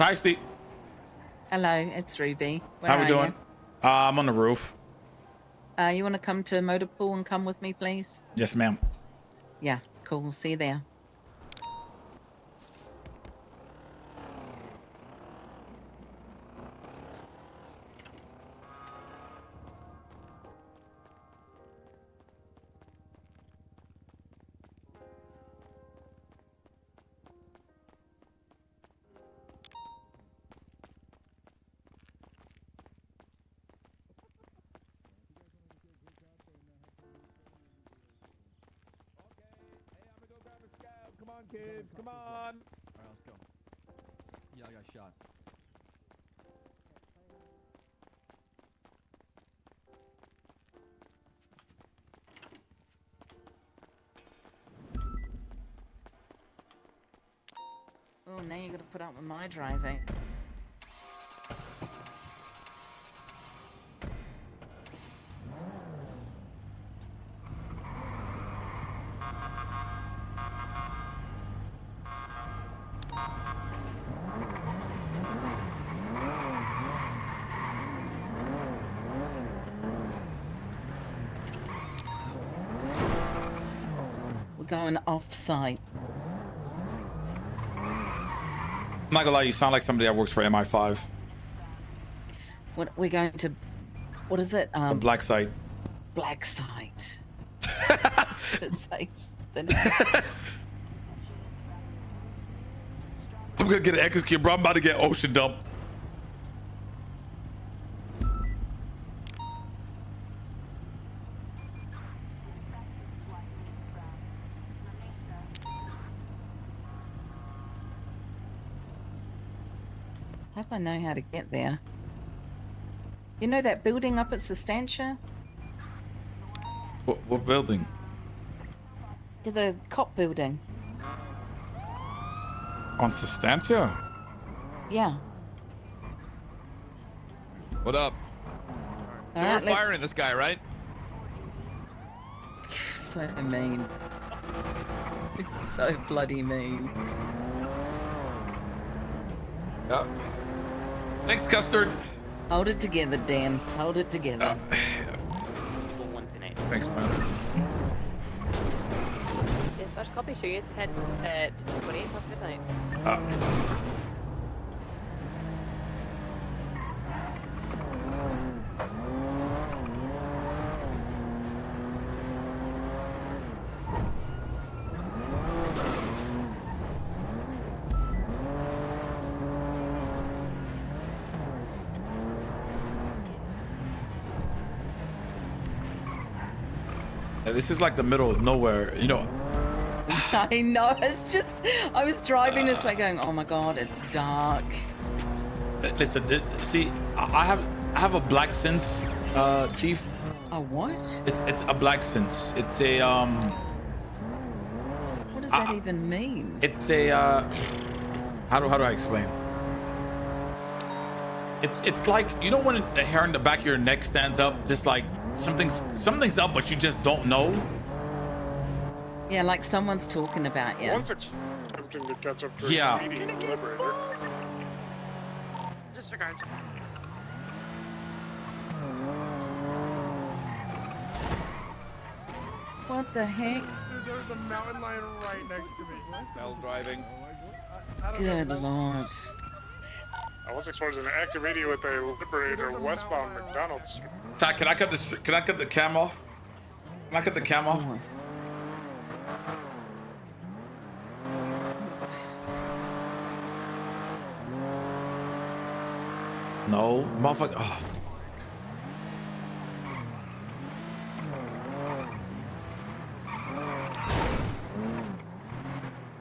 Shiesty. Hello, it's Ruby. Where How we are doing? I'm on the roof. You want to come to Motor Pool and come with me, please? Yes, ma'am. Yeah, cool. See you there. Come on, kids. Come on. All right, let's go. Yeah, I got shot. Oh, now you got to put up with my driving. We're going off-site. I'm not gonna lie, you sound like somebody that works for MI5. What we're going to? What is it? The black site. Black site. I'm gonna get an execute, bro. I'm about to get ocean dump. I hope I know how to get there. You know that building up at Sustancia? What building? Yeah, the cop building. On Sustancia? Yeah. What up? All So right, we're firing this guy, right? So mean. So bloody mean. Yeah. Thanks, Custard. Hold it together, Dan. Hold it together. Thanks, man. Yes, first copy. So you head to 28 past midnight. This is like the middle of nowhere, you know. I know. It's just I was driving this way, going, "Oh my god, it's dark." Listen, see, I have a black sense, Chief. A what? It's a black sense. It's a What does that even mean? It's a how do I explain? It's like, you know when a hair in the back of your neck stands up, just like something's up, but you just don't know. Yeah, like someone's talking about you. Once attempting to catch up to a Yeah. speeding liberator. Disregard. What the heck? There's a mountain lion right next to me. Bell driving. Good lord. I was exposed to an active radio with a liberator westbound McDonald's. Ty, can I cut the cam off? Can I cut the cam off? Yes. No, motherfucker. Oh.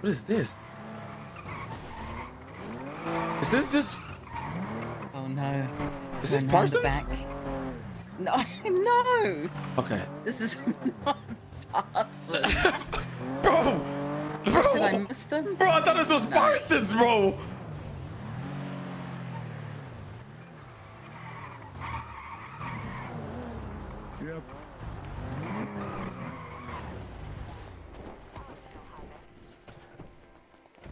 What is this? Is this? Oh no. Is this Going round the Parsons? back. No, no. Okay. This is not Parsons. Bro! Did I miss them? Bro, I thought this was Parsons, bro! Yep.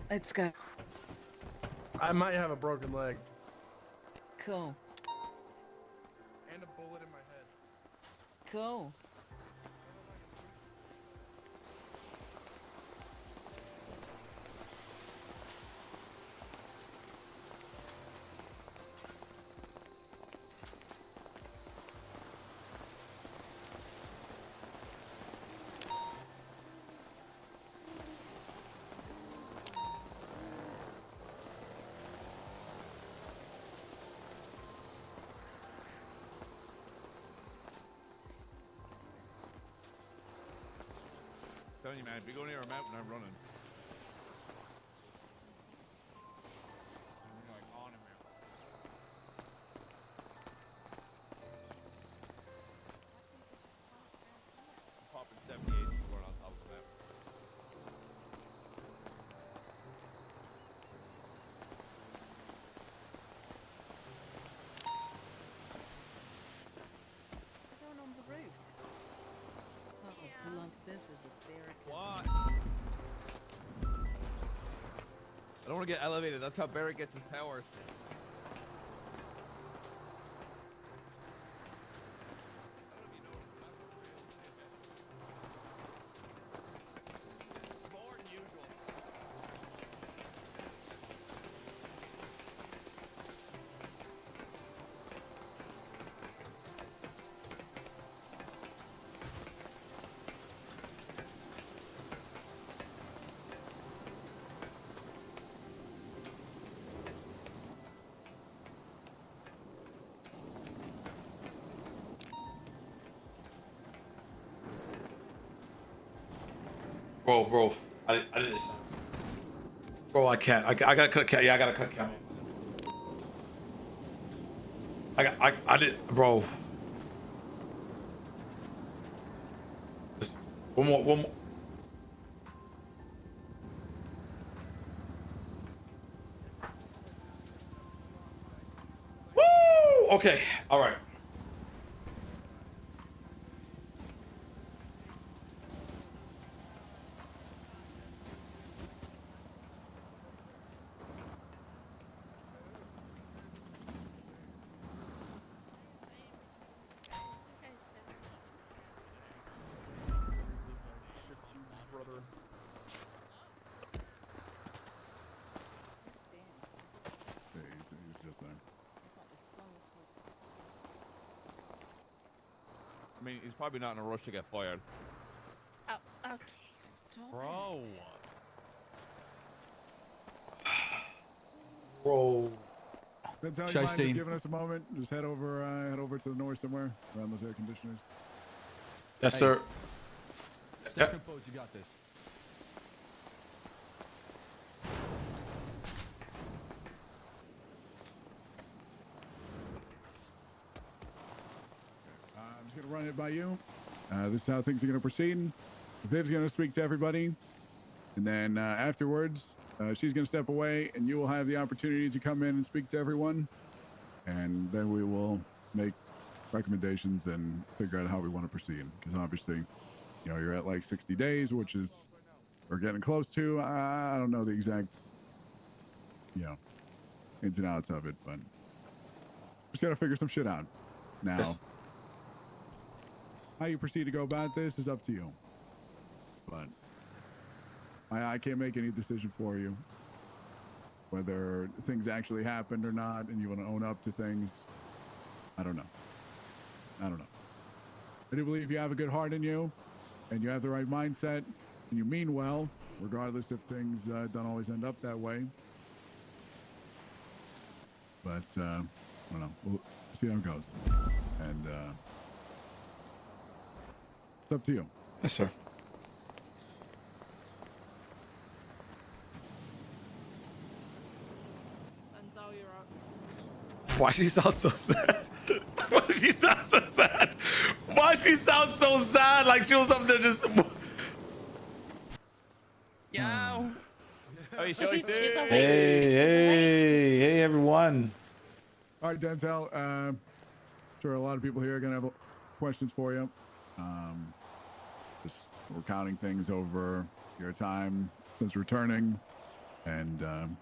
Let's go. I might have a broken leg. Cool. And a bullet in my head. Cool. Telling you, man, if you go near a mountain, I'm running. I'm like on a mountain. I'm popping 78 and we're on top of the mountain. We're going on the roof. Oh, look, this is a barrack. What? I don't want to get elevated. That's how Barrett gets his powers. More than usual. Bro, I didn't. Bro, I can't. I gotta cut. Yeah, I gotta cut camera. I did, bro. Just one more. Woo! Okay, all right. Brother. Hey, he's just there. I mean, he's probably not in a rush to get fired. Oh, okay. Stop Bro. it. Bro. That's how you mind Shiesty. just giving us a moment. Just head over to the north somewhere around those air conditioners. Yes, Hey. sir. Stay composed, you got this. I'm just gonna run it by you. This is how things are gonna proceed. Viv's gonna speak to everybody, and then afterwards, she's gonna step away, and you will have the opportunity to come in and speak to everyone, and then we will make recommendations and figure out how we want to proceed. Because obviously, you know, you're at like 60 days, which is we're getting close to. I don't know the exact, you know, ins and outs of it, but just gotta figure some shit out. Now, Yes. how you proceed to go about this is up to you. But I can't make any decision for you. Whether things actually happened or not, and you want to own up to things, I don't know. I do believe you have a good heart in you, and you have the right mindset, and you mean well, regardless if things don't always end up that way. But I don't know. We'll see how it goes. And it's up to you. Yes, sir. Denzel, you're up. Why she sound so sad? Why she sound so sad? Why she sound so sad? Like she was up there just. Yo! Oh, you sure She's awake. Hey, everyone. All right, Denzel. Sure, a lot of people here are gonna have questions for you. Just we're counting things over your time since returning, and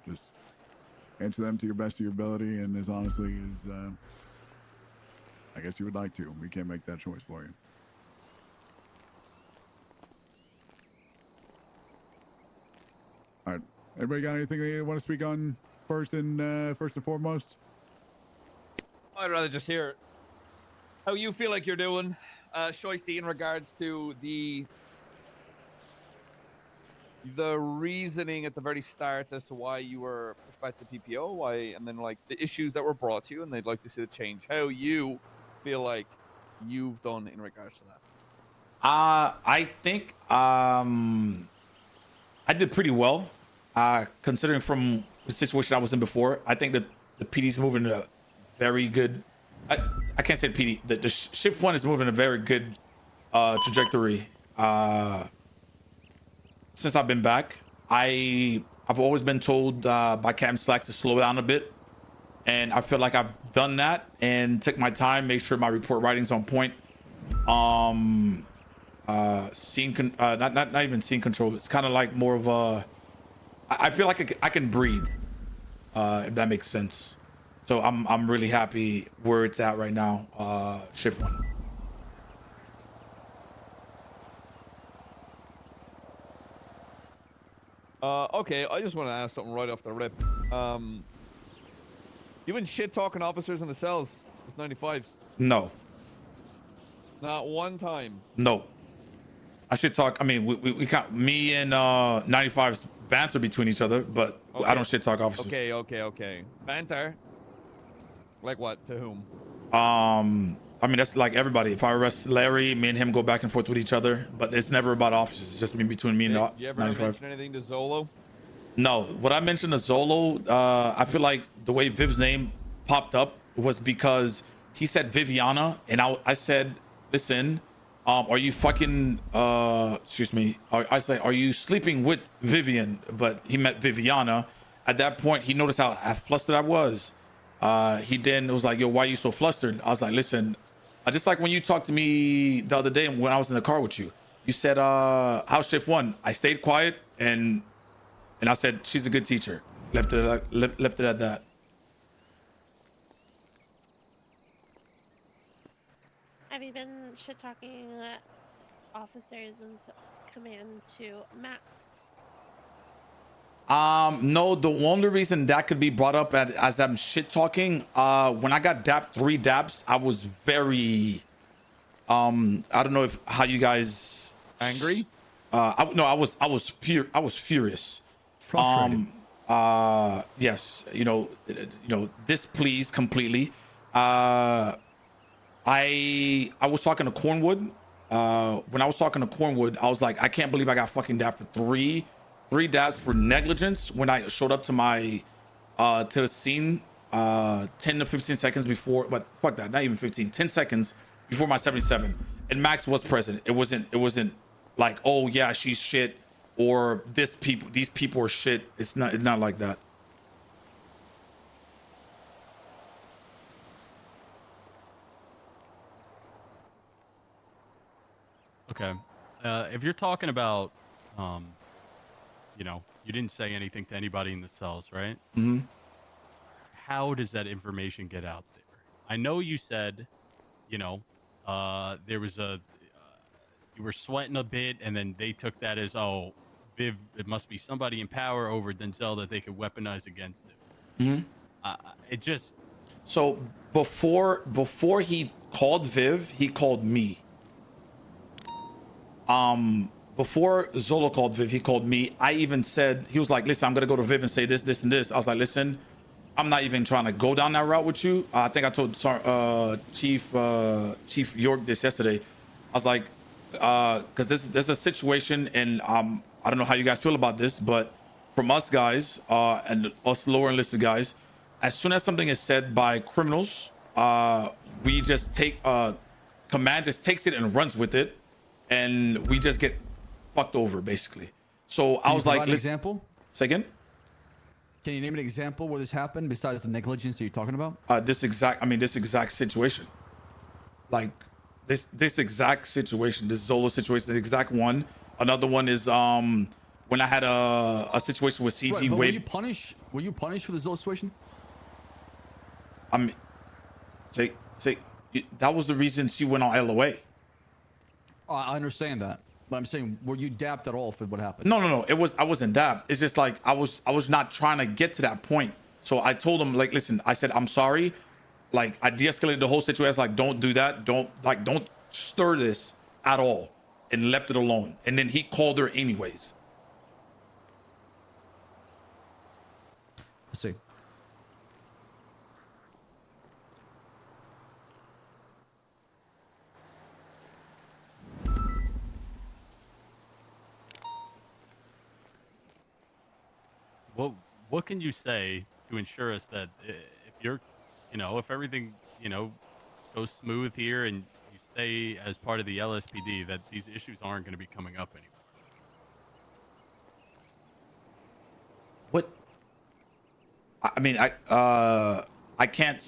just answer them to your best of your ability and as honestly as I guess you would like to. We can't make that choice for you. All right. Everybody got anything they want to speak on first and foremost? I'd rather just hear how you feel like you're doing, Shiesty, in regards to the reasoning at the very start as to why you were pushed back to PPO, why, and then like the issues that were brought to you, and they'd like to see the change. How you feel like you've done in regards to that? I think I did pretty well, considering from the situation I was in before. I think that the PD's moving in a very good. I can't say PD. The shift one is moving in a very good trajectory. Since I've been back, I've always been told by Captain Slack to slow down a bit, and I feel like I've done that and took my time, make sure my report writing's on point. Not even scene control. It's kind of like more of a. I feel like I can breathe, if that makes sense. So I'm really happy where it's at right now. Shift one. Okay, I just want to ask something right off the rip. You been shit talking officers in the cells with 95s? No. Not one time. No. I should talk. I mean, we can't. Me and 95's banter between each other, but okay. I don't shit talk officers. Okay. Banter. Like what? To whom? I mean, that's like everybody. If I arrest Larry, me and him go back and forth with each other, but it's never about officers. It's just me between me and Did you ever 95. mention anything to Zolo? No. What I mentioned to Zolo, I feel like the way Viv's name popped up was because he said Viviana, and I said, listen, are you fucking, excuse me. I said, are you sleeping with Vivian? But he meant Viviana. At that point, he noticed how flustered I was. He then was like, yo, why are you so flustered? I was like, listen, just like when you talked to me the other day when I was in the car with you, you said, how's shift one? I stayed quiet and I said, she's a good teacher. Left it at that. Have you been shit talking officers and command to Max? No, the only reason that could be brought up as I'm shit talking, when I got dapped 3 daps, I was very, I don't know how you guys Angry? I was furious. Frustrated. Yes, you know, displeased completely. I was talking to Cornwood. When I was talking to Cornwood, I was like, I can't believe I got fucking dapped for 3 daps for negligence when I showed up to my to the scene 10 to 15 seconds before, but fuck that, not even 15, 10 seconds before my 77. And Max was present. It wasn't like, oh yeah, she's shit, or these people are shit. It's not like that. Okay. If you're talking about you know, you didn't say anything to anybody in the cells, right? Mm-hmm. How does that information get out there? I know you said, you know, there was you were sweating a bit, and then they took that as, oh, Viv, it must be somebody in power over Denzel that they could weaponize against him. Mm-hmm. It just... So before he called Viv, he called me. Before Zolo called Viv, he called me. I even said, he was like, listen, I'm going to go to Viv and say this, this, and this. I was like, listen, I'm not even trying to go down that route with you. I think I told Chief York this yesterday. I was like, because there's a situation, and I don't know how you guys feel about this, but from us guys and us lower enlisted guys, as soon as something is said by criminals, we just take, command just takes it and runs with it, and we just get fucked over, basically. So I was like, an example? Say again? Can you name an example where this happened besides the negligence that you're talking about? This exact situation. Like this exact situation, this Zola situation, the exact one. Another one is when I had a situation with CG. Right, but were you punished? Were you punished for this whole situation? I'm say that was the reason she went on LOA. I understand that, but I'm saying, were you dapped at all for what happened? No. I wasn't dabbed. It's just like I was not trying to get to that point. So I told him, like, listen, I said, I'm sorry. Like, I de-escalated the whole situation. Like, don't do that. Don't stir this at all, and left it alone. And then he called her anyways. I see. What can you say to ensure us that if you're, if everything, goes smooth here and you stay as part of the LSPD, that these issues aren't going to be coming up anymore? What? I mean, I can't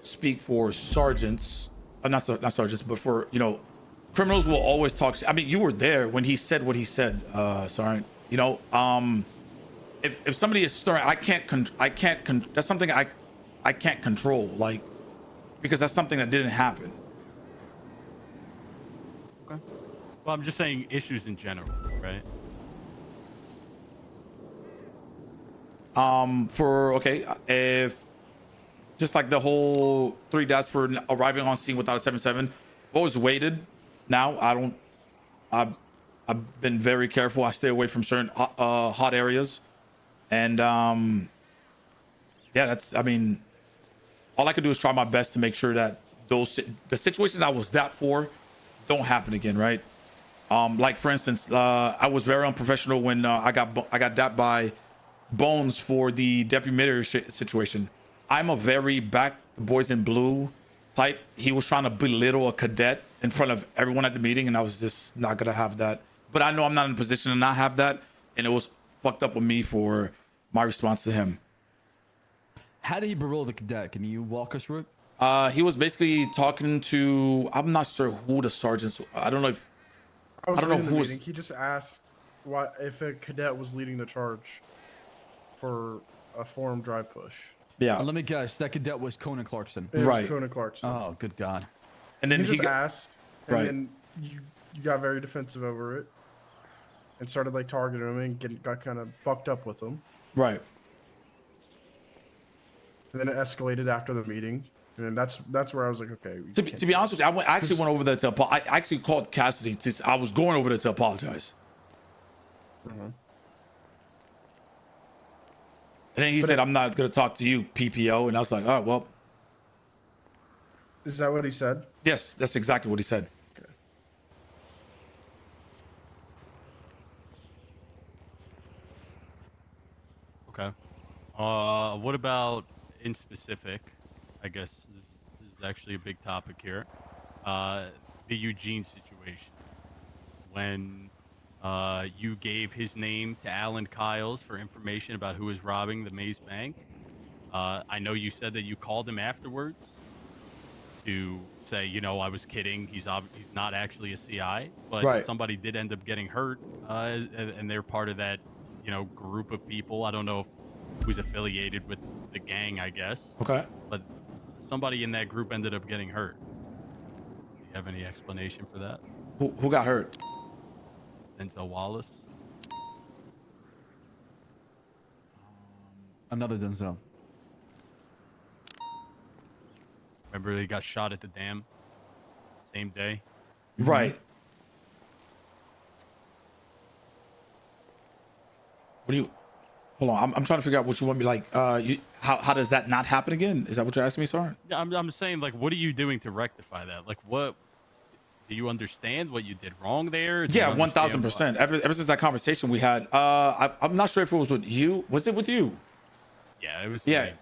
speak for sergeants. Not sergeants, but for criminals will always talk. I mean, you were there when he said what he said, Sergeant. If somebody is stirring, that's something I can't control, like, because that's something that didn't happen. Okay. Well, I'm just saying issues in general, right? If just like the whole 3 deaths for arriving on scene without a 7-7, I've always waited. Now I've been very careful. I stay away from certain hot areas. And I mean, all I can do is try my best to make sure that the situations I was that for don't happen again, right? Like for instance, I was very unprofessional when I got dapped by Bones for the deputy mayor situation. I'm a very back the boys in blue type. He was trying to belittle a cadet in front of everyone at the meeting, and I was just not gonna have that. But I know I'm not in a position to not have that, and it was fucked up with me for my response to him. How did he belittle the cadet? Can you walk us through it? He was basically talking to, I'm not sure who the sergeants. I don't know who was. He just asked why if a cadet was leading the charge for a forum drive push. Yeah. Let me guess. That cadet was Conan Clarkson. It right. was Conan Clarkson. Oh, good God. And then he just asked, and right. then you got very defensive over it, and started like targeting him and got kind of fucked up with him. Right. And then it escalated after the meeting, and then that's where I was like, okay. To be honest with you, I actually went over there to I actually called Cassidy. I was going over there to apologize. Mm-hmm. And then he said, I'm not going to talk to you, PPO. And I was like, oh, well. Is that what he said? Yes, that's exactly what he said. Okay. What about in specific? I guess this is actually a big topic here. The Eugene situation. When you gave his name to Alan Kiles for information about who was robbing the Maze Bank. I know you said that you called him afterwards to say, I was kidding. He's not actually a CI, but right. Somebody did end up getting hurt, and they're part of that, group of people. I don't know who's affiliated with the gang, I guess. Okay. But somebody in that group ended up getting hurt. Do you have any explanation for that? Who got hurt? Denzel Wallace. Another Denzel. Remember he got shot at the dam? Same day? Right. What do you... Hold on, I'm trying to figure out what you want me like. How does that not happen again? Is that what you're asking me, Sarn? Yeah, I'm saying, like, what are you doing to rectify that? Like, what... Do you understand what you did wrong there? Yeah, 1000%. Ever since that conversation we had, I'm not sure if it was with you. Was it with you? Yeah, it was. Yeah.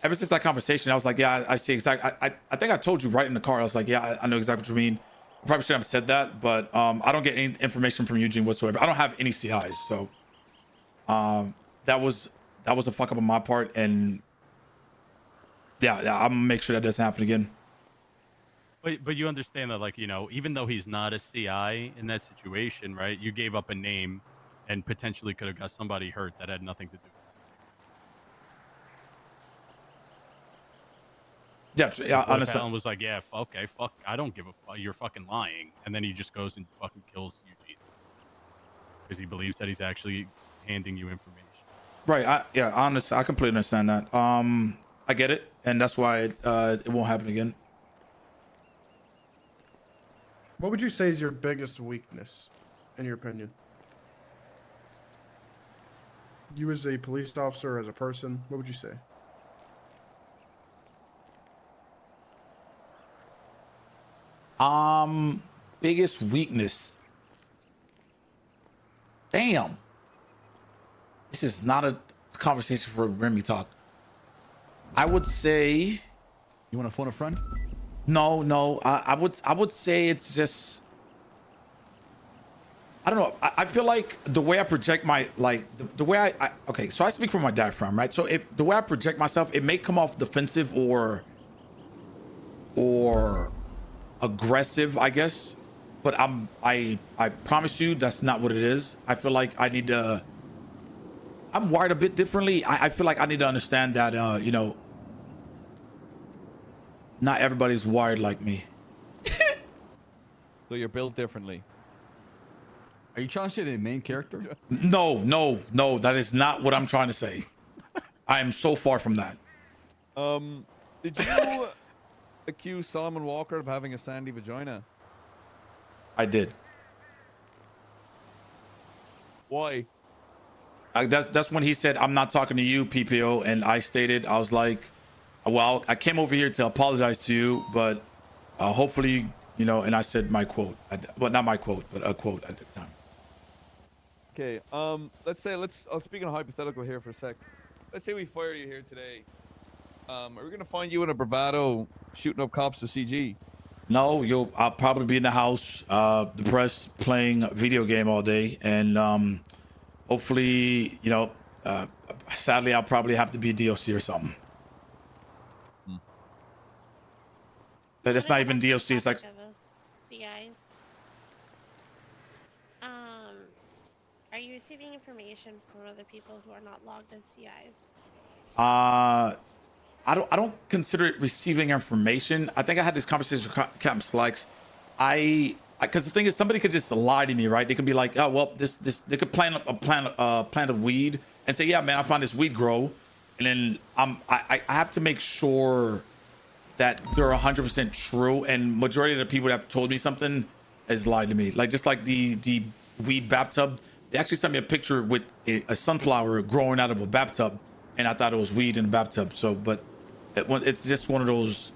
Ever since that conversation, I was like, yeah, I see exactly. I think I told you right in the car. I was like, yeah, I know exactly what you mean. I probably shouldn't have said that, but I don't get any information from Eugene whatsoever. I don't have any CIs, so that was a fuck up on my part, and yeah, I'm gonna make sure that doesn't happen again. But you understand that, like, even though he's not a CI in that situation, right? You gave up a name and potentially could have got somebody hurt that had nothing to do with it. Yeah, What if honestly. Alan was like, yeah, okay, fuck, I don't give a fuck, you're fucking lying, and then he just goes and fucking kills Eugene because he believes that he's actually handing you information. Right. Honestly, I completely understand that. I get it, and that's why it won't happen again. What would you say is your biggest weakness, in your opinion? You as a police officer, as a person, what would you say? Biggest weakness. Damn. This is not a conversation for Remy talk. I would say. You want to phone a friend? No. I would say it's just. I don't know. I feel like the way I project my the way I okay. So I speak from my diaphragm, right? So if the way I project myself, it may come off defensive or aggressive, I guess. But I promise you that's not what it is. I feel like I need to. I'm wired a bit differently. I feel like I need to understand that not everybody's wired like me. So you're built differently. Are you trying to say the main character? No. That is not what I'm trying to say. I am so far from that. Did you accuse Solomon Walker of having a sandy vagina? I did. Why? That's when he said, "I'm not talking to you, PPO," and I stated, I was like, "Well, I came over here to apologize to you, but hopefully, And I said my quote, well, not my quote, but a quote at the time. Okay. Let's say I'll speak in a hypothetical here for a sec. Let's say we fire you here today. Are we gonna find you in a bravado shooting up cops to CG? No, I'll probably be in the house, depressed, playing a video game all day, and hopefully, sadly, I'll probably have to be DOC or something. That's not even DOC. It's like CIs. Are you receiving information from other people who are not logged as CIs? I don't consider it receiving information. I think I had this conversation with Captain Slacks. Because the thing is, somebody could just lie to me, right? They could be like, "Oh, well, this." They could plant of weed and say, "Yeah, man, I found this weed grow," and then I have to make sure that they're 100% true. And majority of the people that have told me something has lied to me. Like just like the weed bathtub, they actually sent me a picture with a sunflower growing out of a bathtub, and I thought it was weed in the bathtub. So, but it's just one of those.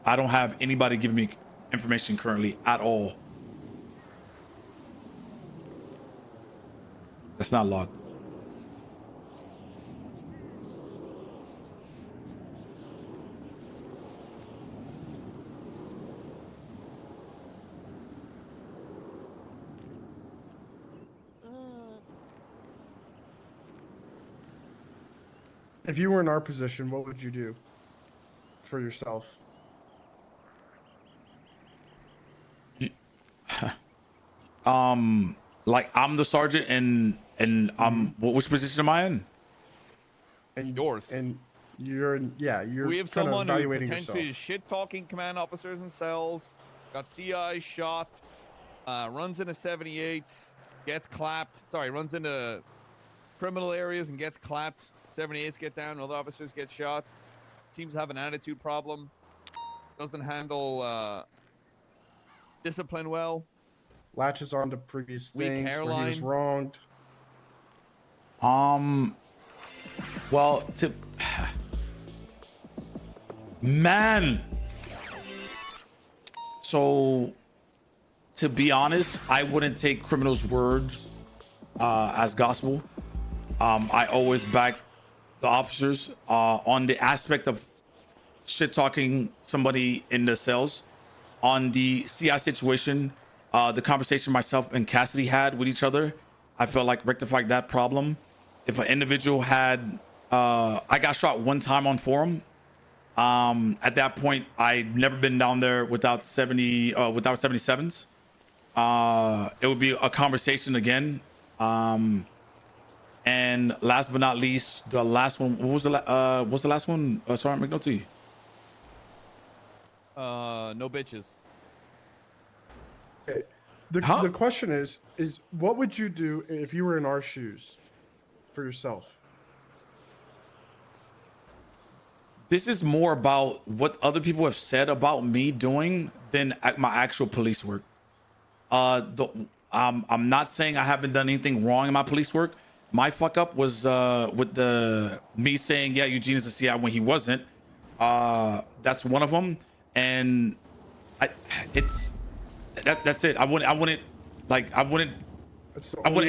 I don't have anybody giving me information currently at all. That's not logged. If you were in our position, what would you do for yourself? Like I'm the sergeant and which position am I in? And yours. And you're you're We have kind of someone who evaluating potentially yourself. is shit-talking command officers in cells, got CI shot, runs into 78s, gets clapped. Sorry, runs into criminal areas and gets clapped. 78s get down, other officers get shot. Seems to have an attitude problem. Doesn't handle discipline well. Latches on to previous Weak things where he was hairline. wronged. Well, man. So, to be honest, I wouldn't take criminals' words as gospel. I always back the officers on the aspect of shit talking somebody in the cells. On the CI situation, the conversation myself and Cassidy had with each other, I felt like rectifying that problem. If an individual had, I got shot one time on forum. At that point, I'd never been down there without 77s. It would be a conversation again. And last but not least, the last one. What was what's the last one? Sergeant McNulty. No bitches. Okay. Huh? The question is what would you do if you were in our shoes for yourself? This is more about what other people have said about me doing than my actual police work. I'm not saying I haven't done anything wrong in my police work. My fuck up was with me saying, yeah, Eugene is a CI when he wasn't. That's one of them, and that's it. I wouldn't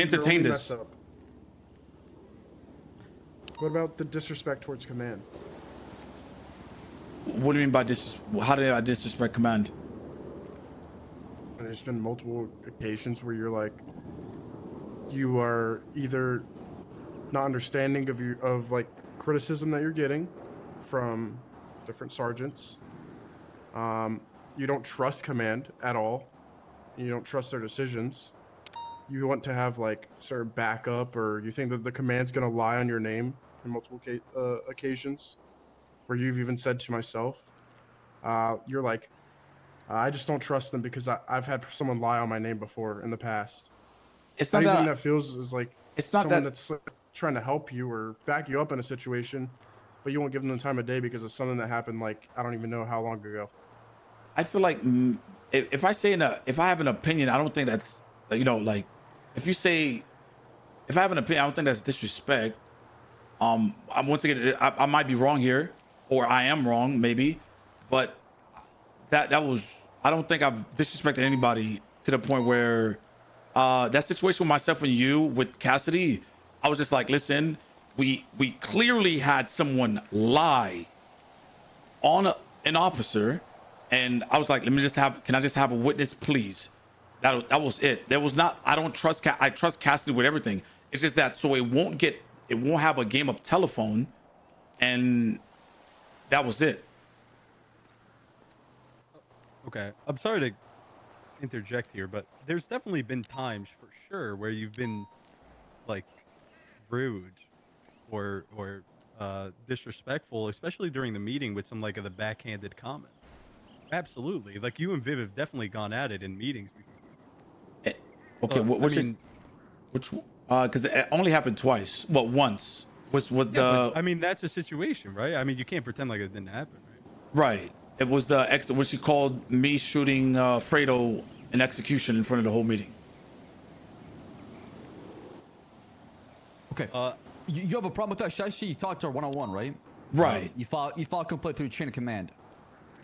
entertain this. What about the disrespect towards command? What do you mean by how did I disrespect command? And there's been multiple occasions where you're like, you are either not understanding of like criticism that you're getting from different sergeants. You don't trust command at all. You don't trust their decisions. You want to have like sort of backup, or you think that the command's gonna lie on your name in multiple occasions, where you've even said to myself, you're like, I just don't trust them because I've had someone lie on my name before in the past. It's not Anything that feels is like it's not someone that that's trying to help you or back you up in a situation, but you won't give them the time of day because of something that happened like I don't even know how long ago. I feel like if I have an opinion, I don't think that's, like if I have an opinion, I don't think that's disrespect. I'm once again, I might be wrong here, or I am wrong maybe, but that was, I don't think I've disrespected anybody to the point where that situation with myself and you with Cassidy, I was just like, listen, we clearly had someone lie on an officer, and I was like, can I just have a witness, please? That was it. There was not, I don't trust, I trust Cassidy with everything. It's just that, so it won't have a game of telephone, and that was it. Okay, I'm sorry to interject here, but there's definitely been times for sure where you've been like rude or disrespectful, especially during the meeting with some like of the backhanded comments. Absolutely, like you and Viv have definitely gone at it in meetings before. Okay, because it only happened twice. Well, once was what the. I mean, that's a situation, right? I mean, you can't pretend like it didn't happen, right? Right. It was the when she called me shooting Fredo in execution in front of the whole meeting. Okay. You have a problem with that, Shiesty? You talked to her one-on-one, right? Right. You file complaint through chain of command.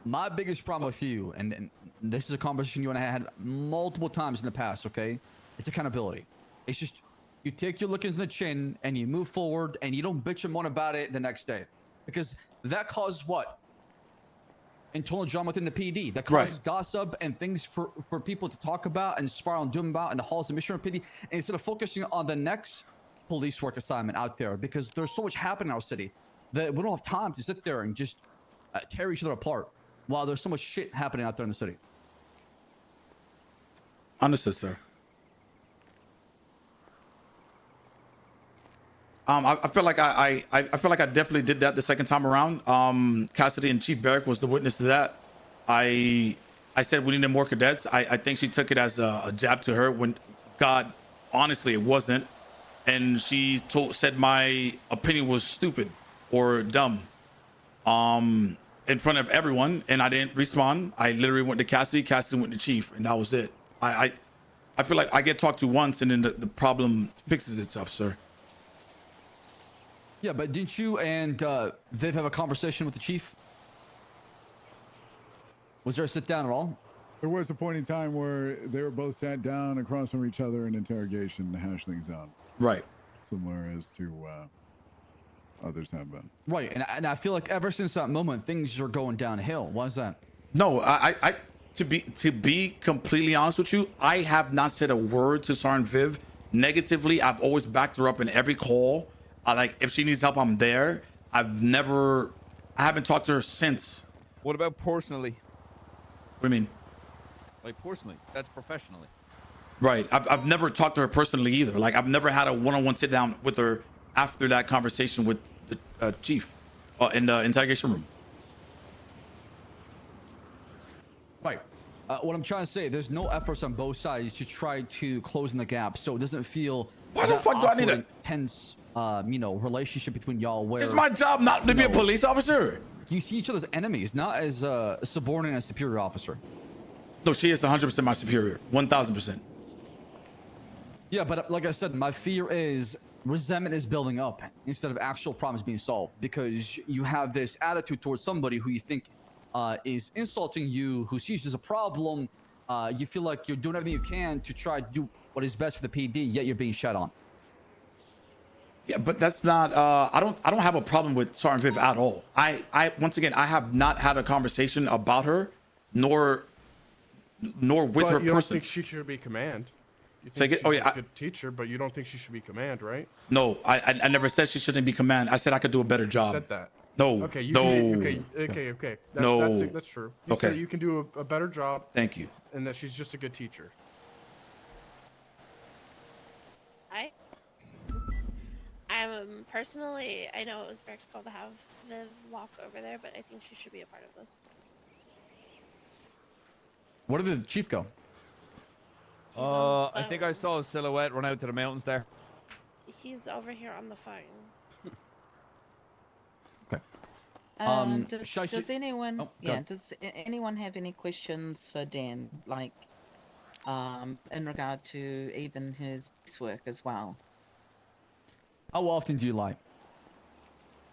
My biggest problem with you, and this is a conversation you and I had multiple times in the past, okay? It's accountability. It's just, you take your lookings in the chin and you move forward and you don't bitch and moan about it the next day. Because that causes what? Internal drama within the PD. That causes gossip and things for people to talk about and spiral and doom about in the halls of mission or PD. And instead of focusing on the next police work assignment out there, because there's so much happening in our city that we don't have time to sit there and just tear each other apart while there's so much shit happening out there in the city. Understood, sir. I feel like I feel like I definitely did that the second time around. Cassidy and Chief Barrick was the witness to that. I said we needed more cadets. I think she took it as a jab to her when, God, honestly, it wasn't. And she said my opinion was stupid or dumb in front of everyone, and I didn't respond. I literally went to Cassidy. Cassidy went to Chief, and that was it. I feel like I get talked to once, and then the problem fixes itself, sir. Yeah, but didn't you and Viv have a conversation with the chief? Was there a sit down at all? There was a point in time where they were both sat down across from each other in interrogation to hash things out. Right. Similar as to others have been. Right, and I feel like ever since that moment, things are going downhill. Why is that? No, I to be completely honest with you, I have not said a word to Sergeant Viv negatively. I've always backed her up in every call. Like, if she needs help, I'm there. I haven't talked to her since. What about personally? What do you mean? Like personally, that's professionally. Right. I've never talked to her personally either. Like I've never had a one-on-one sit down with her after that conversation with the chief in the interrogation room. Right. What I'm trying to say, there's no efforts on both sides to try to close in the gap, so it doesn't feel Why the that fuck do I need awkward, a tense, relationship between y'all. Where It's my job not to be a No. police officer. you see each other as enemies, not as a subordinate and superior officer. No, she is 100% my superior. 1000%. Yeah, but like I said, my fear is resentment is building up instead of actual problems being solved because you have this attitude towards somebody who you think is insulting you, who sees you as a problem. You feel like you're doing everything you can to try to do what is best for the PD, yet you're being shut on. Yeah, but that's not. I don't have a problem with Sergeant Viv at all. I once again, I have not had a conversation about her, nor with But her you don't person. think she should be command? You Say think again? Oh, she's yeah, a good teacher, but you don't think she should be command, right? No, I never said she shouldn't be command. I said I could do a better You job. said that. No. Okay. no. Okay. No. That's true. You Okay. said you can do a better job. Thank you. And that she's just a good teacher. Personally, I know it was Berk's call to have Viv walk over there, but I think she should be a part of this. Where did the chief go? I think I saw a silhouette run out to the mountains there. He's over here on the phone. Okay. Does anyone? Oh, go yeah. ahead. Does anyone have any questions for Dan? Like, in regard to even his work as well? How often do you lie?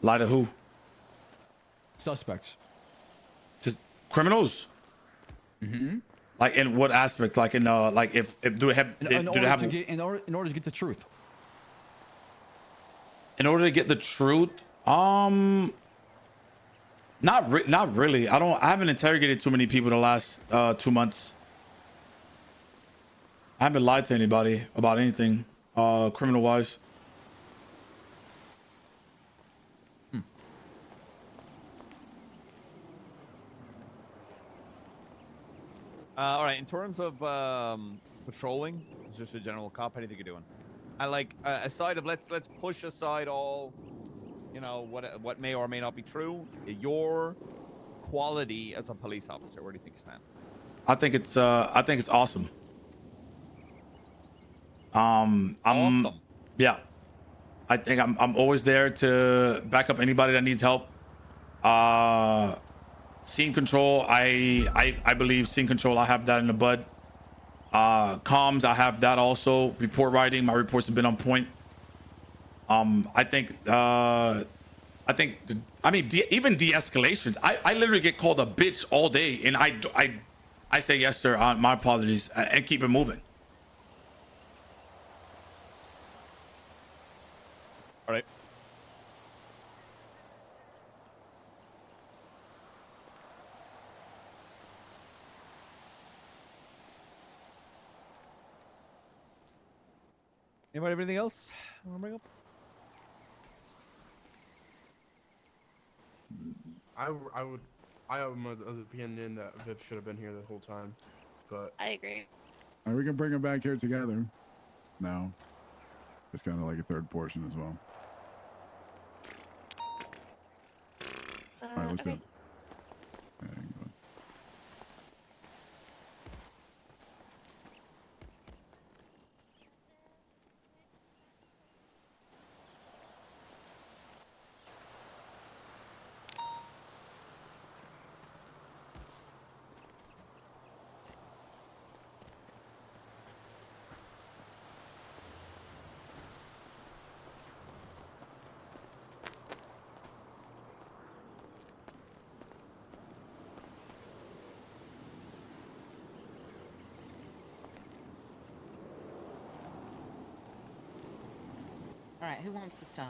Lie to who? Suspects. Just criminals. Mm-hmm. Like in what aspect? Like in like if do they have? In do order they have? in order to get the truth. In order to get the truth, not really. I haven't interrogated too many people the last 2 months. I haven't lied to anybody about anything, criminal wise. All right. In terms of patrolling, it's just a general cop. How do you think you're doing? I like aside of let's push aside all, you know, what may or may not be true. Your quality as a police officer, where do you think you stand? I think it's awesome. Awesome. Yeah, I think I'm always there to back up anybody that needs help. Scene control, I believe scene control, I have that in the bud. Comms, I have that also. Report writing, my reports have been on point. I mean, even de-escalations. I literally get called a bitch all day, and I say yes, sir. My apologies, and keep it moving. All right. Anybody have anything else I want to bring up? I have my opinion that Viv should have been here the whole time, but I agree. We can bring them back here together. No. It's kind of like a third portion as well. All right, let's Okay. go. Yeah, you can go. All right. Who wants to start?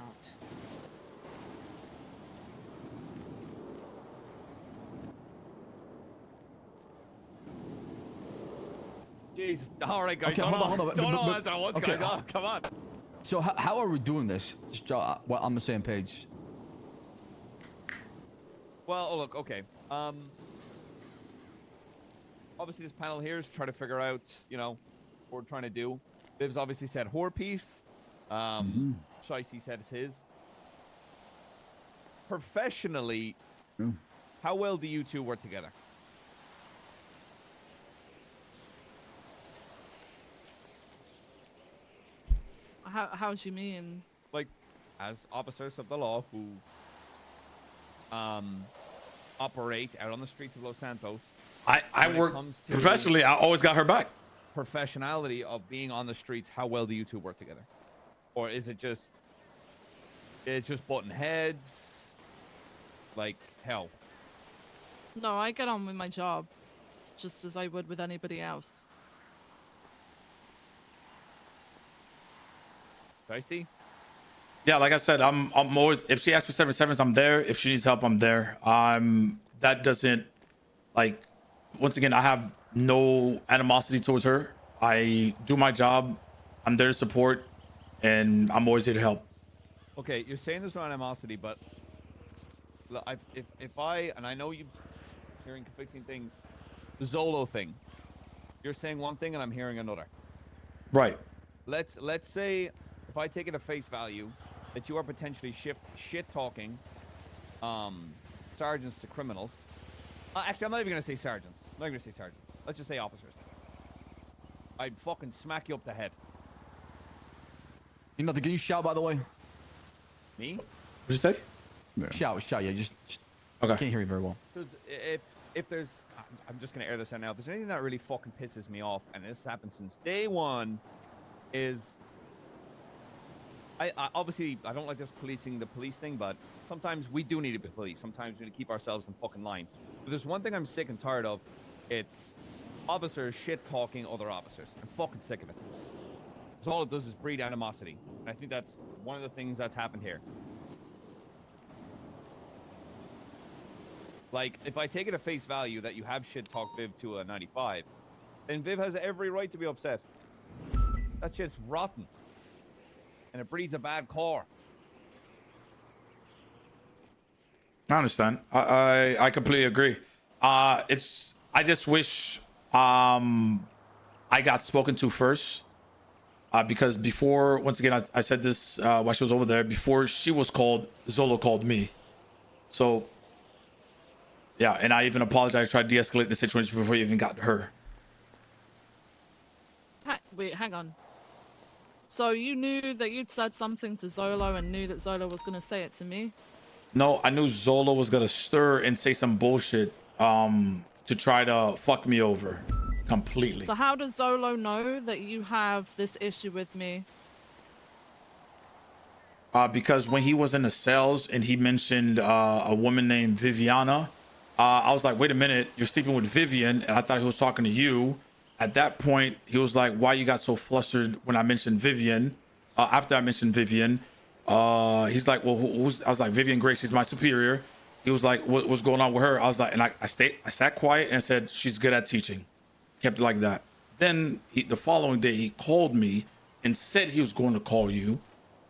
Jesus. All right, guys. Okay, don't hold on. Don't know that's once, okay. guys. Oh, come on. So how are we doing this? Just well, on the same page. Well, oh, look, okay. Obviously, this panel here is trying to figure out, you know, we're trying to do. Viv's obviously said her piece. Shiesty said his. Professionally, how well do you two work together? How do you mean? Like, as officers of the law who operate out on the streets of Los Santos. I work professionally. I always got her back. Professionality of being on the streets. How well do you two work together? Or is it just button heads? Like hell. No, I get on with my job, just as I would with anybody else. Shiesty? Yeah, like I said, I'm always, if she asks for 7-7s, I'm there. If she needs help, I'm there. That doesn't, like, once again, I have no animosity towards her. I do my job. I'm there to support, and I'm always here to help. Okay, you're saying there's no animosity, but look, if I, and I know you're hearing conflicting things, the Zolo thing. You're saying one thing and I'm hearing another. Right. Let's say if I take it at face value that you are potentially shit talking sergeants to criminals. Actually, I'm not even gonna say sergeants. I'm not gonna say sergeants. Let's just say officers. I'd fucking smack you up the head. You know, can you shout, by the way? Me? What'd you say? Yeah. Shout, yeah. Just Okay. can't hear you very well. Because if there's, I'm just gonna air this out now. If there's anything that really fucking pisses me off, and this happened since day one, is I obviously I don't like this policing the police thing, but sometimes we do need to be police. Sometimes we need to keep ourselves in fucking line. But there's one thing I'm sick and tired of. It's officers shit talking other officers. I'm fucking sick of it. So all it does is breed animosity. And I think that's one of the things that's happened here. Like, if I take it at face value that you have shit talked Viv to a 95, then Viv has every right to be upset. That shit's rotten. And it breeds a bad core. I understand. I completely agree. I just wish I got spoken to first. Because before, once again, I said this while she was over there, before she was called, Zolo called me. So, yeah, and I even apologized, tried to de-escalate the situation before you even got to her. Wait, hang on. So you knew that you'd said something to Zolo and knew that Zolo was going to say it to me? No, I knew Zolo was going to stir and say some bullshit to try to fuck me over completely. So how does Zolo know that you have this issue with me? Because when he was in the cells and he mentioned a woman named Viviana, I was like, wait a minute, you're sleeping with Vivian, and I thought he was talking to you. At that point, he was like, why you got so flustered when I mentioned Vivian? After I mentioned Vivian, he's like, well, who's? I was like, Vivian Grace, she's my superior. He was like, what's going on with her? I was like, and I sat quiet and said, she's good at teaching. Kept it like that. Then the following day, he called me and said he was going to call you.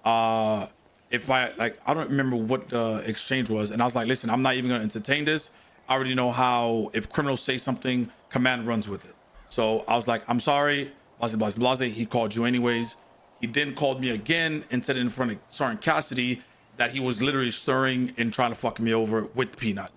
If I don't remember what the exchange was. And I was like, listen, I'm not even going to entertain this. I already know how, if criminals say something, command runs with it. So I was like, I'm sorry, blase, blase, blase. He called you anyways. He then called me again and said in front of Sergeant Cassidy that he was literally stirring and trying to fuck me over with Peanut.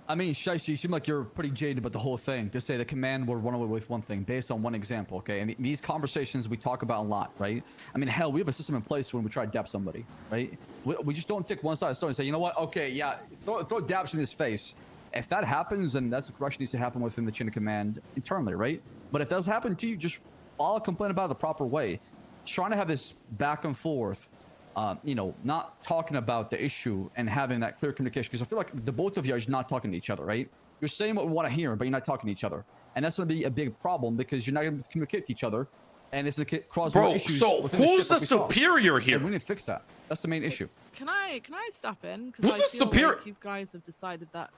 I mean, Shiesty, you seem like you're pretty jaded about the whole thing. To say the command would run away with one thing based on one example, okay? And these conversations we talk about a lot, right? I mean, hell, we have a system in place when we try to dap somebody, right? We just don't take one side of the story and say, you know what? Okay, yeah, throw daps in his face. If that happens, then that's the correction needs to happen within the chain of command internally, right? But if it does happen to you, just file a complaint about it the proper way. Trying to have this back and forth, not talking about the issue and having that clear communication, because I feel like the both of you are just not talking to each other, right? You're saying what we want to hear, but you're not talking to each other, and that's going to be a big problem because you're not going to communicate to each other, and it's going to cause more issues. So who's the superior here? And we need to fix that. That's the main issue. Can I step in? Because I feel like you guys have decided that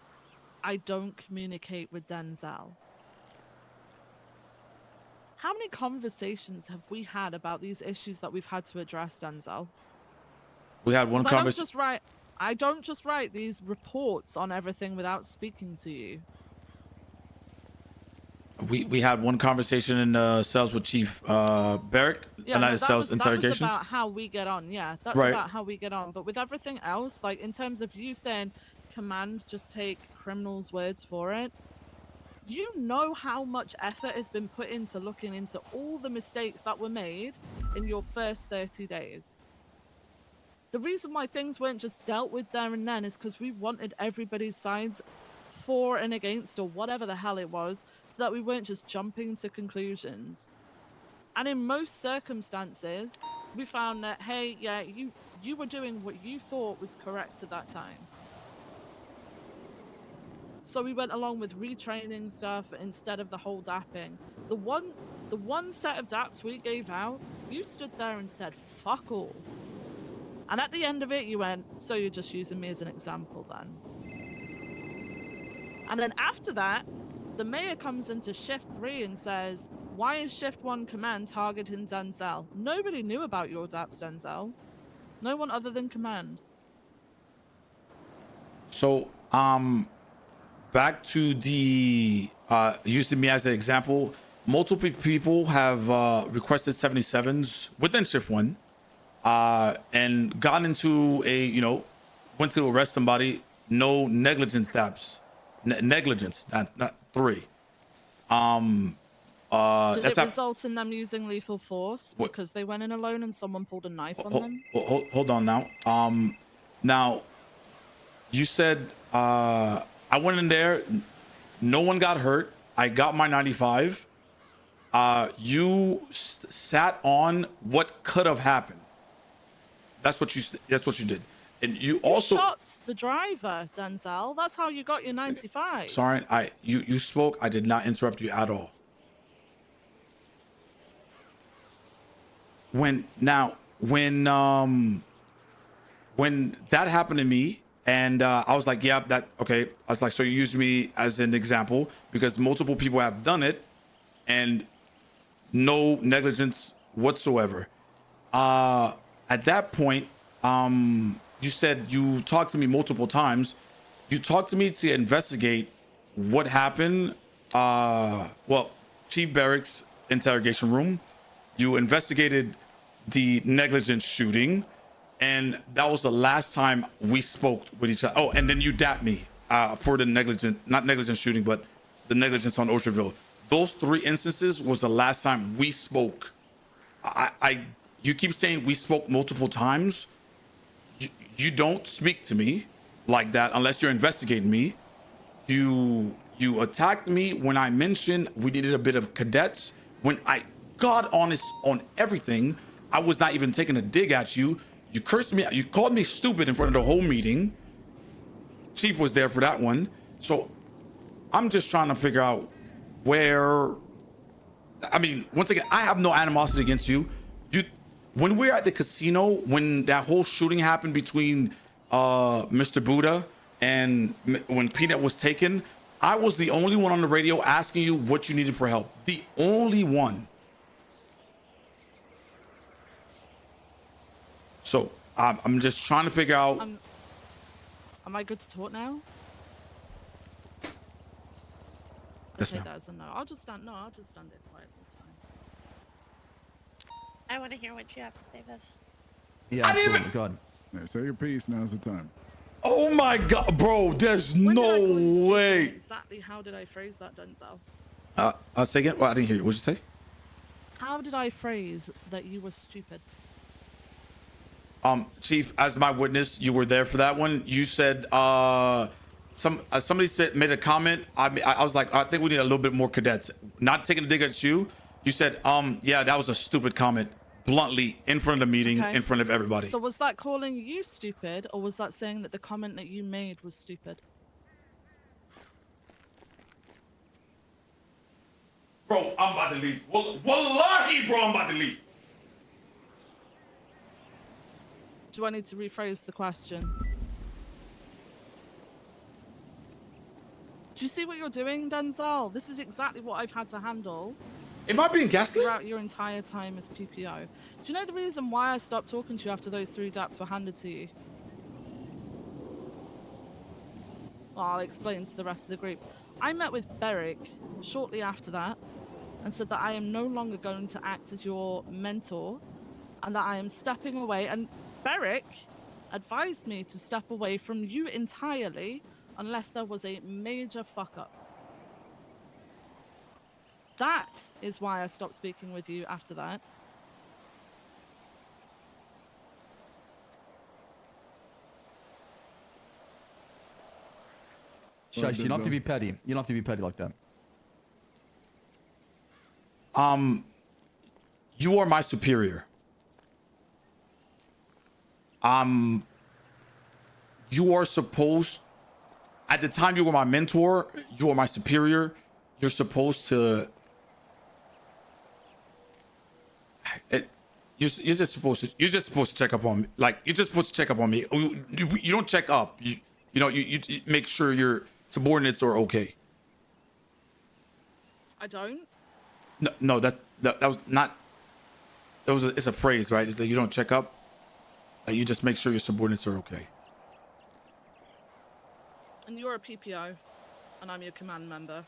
I don't communicate with Denzel. How many conversations have we had about these issues that we've had to address, Denzel? We had one conversation. I don't just write these reports on everything without speaking to you. We had one conversation in cells with Chief Barrick, Yeah, and no, I cells that was interrogations. about how we get on. Yeah, that's Right. about how we get on. But with everything else, like in terms of you saying, command, just take criminals' words for it. You know how much effort has been put into looking into all the mistakes that were made in your first 30 days. The reason why things weren't just dealt with there and then is because we wanted everybody's sides for and against, or whatever the hell it was, so that we weren't just jumping to conclusions. And in most circumstances, we found that, hey, yeah, you were doing what you thought was correct at that time. So we went along with retraining stuff instead of the whole dapping. The one set of daps we gave out, you stood there and said, fuck all. And at the end of it, you went, so you're just using me as an example then. And then after that, the mayor comes into shift 3 and says, why is shift 1 command targeting Denzel? Nobody knew about your daps, Denzel. No one other than command. So, back to the using me as an example, multiple people have requested 77s within shift 1 and gotten into went to arrest somebody. No negligence daps. Negligence, not 3. Did it result in them using lethal force because they went in alone and someone pulled a knife on them? Hold on now. Now, you said I went in there. No one got hurt. I got my 95. You sat on what could have happened. That's what you did. And you also shot the driver, Denzel. That's how you got your 95. Sorry, you spoke. I did not interrupt you at all. When that happened to me, and I was like, yeah, okay. I was like, so you used me as an example because multiple people have done it, and no negligence whatsoever. At that point, you said you talked to me multiple times. You talked to me to investigate what happened. Chief Barrick's interrogation room. You investigated the negligent shooting, and that was the last time we spoke with each other. Oh, and then you dapped me for the not negligent shooting, but the negligence on Orchardville. Those 3 instances was the last time we spoke. You keep saying we spoke multiple times. You don't speak to me like that unless you're investigating me. You attacked me when I mentioned we needed a bit of cadets. When I got honest on everything, I was not even taking a dig at you. You cursed me. You called me stupid in front of the whole meeting. Chief was there for that one. So I'm just trying to figure out where. I mean, once again, I have no animosity against you. When we were at the casino, when that whole shooting happened between Mr. Buddha and when Peanut was taken, I was the only one on the radio asking you what you needed for help. The only one. So I'm just trying to figure out. Am I good to talk now? Yes, Okay, ma'am. that is a no. I'll just stand there quietly. It's fine. I want to hear what you have to say, Viv. Yeah, absolutely. Go ahead. Yeah, say your piece. Now's the time. Oh my God, bro! There's When did I no call you stupid? way. Exactly how did I phrase that, Denzel? Say again. Well, I didn't hear you. What'd you say? How did I phrase that you were stupid? Chief, as my witness, you were there for that one. You said somebody made a comment. I was like, I think we need a little bit more cadets. Not taking a dig at you. You said, yeah, that was a stupid comment, bluntly, in front of the meeting, Okay. in front of everybody. So was that calling you stupid, or was that saying that the comment that you made was stupid? Bro, I'm about to leave. Wallahi, bro, I'm about to leave. Do I need to rephrase the question? Do you see what you're doing, Denzel? This is exactly what I've had to handle. Am I being gaslit? Throughout your entire time as PPO. Do you know the reason why I stopped talking to you after those 3 daps were handed to you? Well, I'll explain to the rest of the group. I met with Beric shortly after that and said that I am no longer going to act as your mentor and that I am stepping away. And Beric advised me to step away from you entirely unless there was a major fuck up. That is why I stopped speaking with you after that. Shiesty, you don't have to be petty. You don't have to be petty like that. You are my superior. You are supposed, at the time you were my mentor, you are my superior. You're supposed to, you're just supposed to check up on me. Like, you're just supposed to check up on me. You don't check up. You make sure your subordinates are okay. I don't. No, that was not. It's a phrase, right? It's that you don't check up. Like, you just make sure your subordinates are okay. And you're a PPO, and I'm your command member.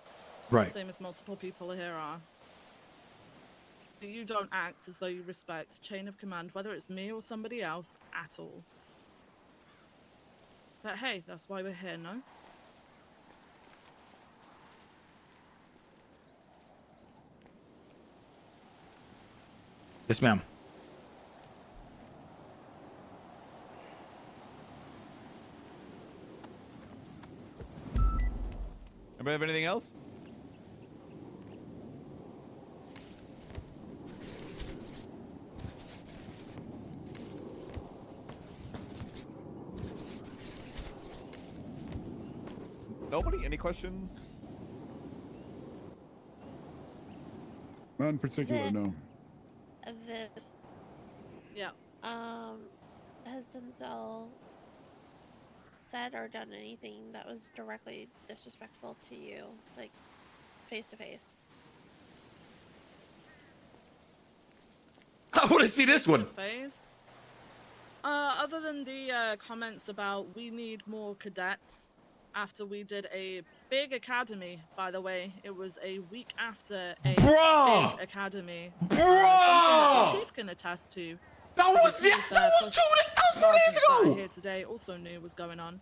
Right. Same as multiple people here are. But you don't act as though you respect chain of command, whether it's me or somebody else, at all. But hey, that's why we're here, no? Yes, ma'am. Anybody have anything else? Nobody? Any questions? Not in particular, Viv. no. Viv, Yeah. has Denzel said or done anything that was directly disrespectful to you, like face to face? I want to see this one. Face. Other than the comments about we need more cadets after we did a big academy, by the way, it was a week after a Bruh! big academy. Bruh! Something that the chief can attest to. That was 2 days ago. Here today also knew was going on.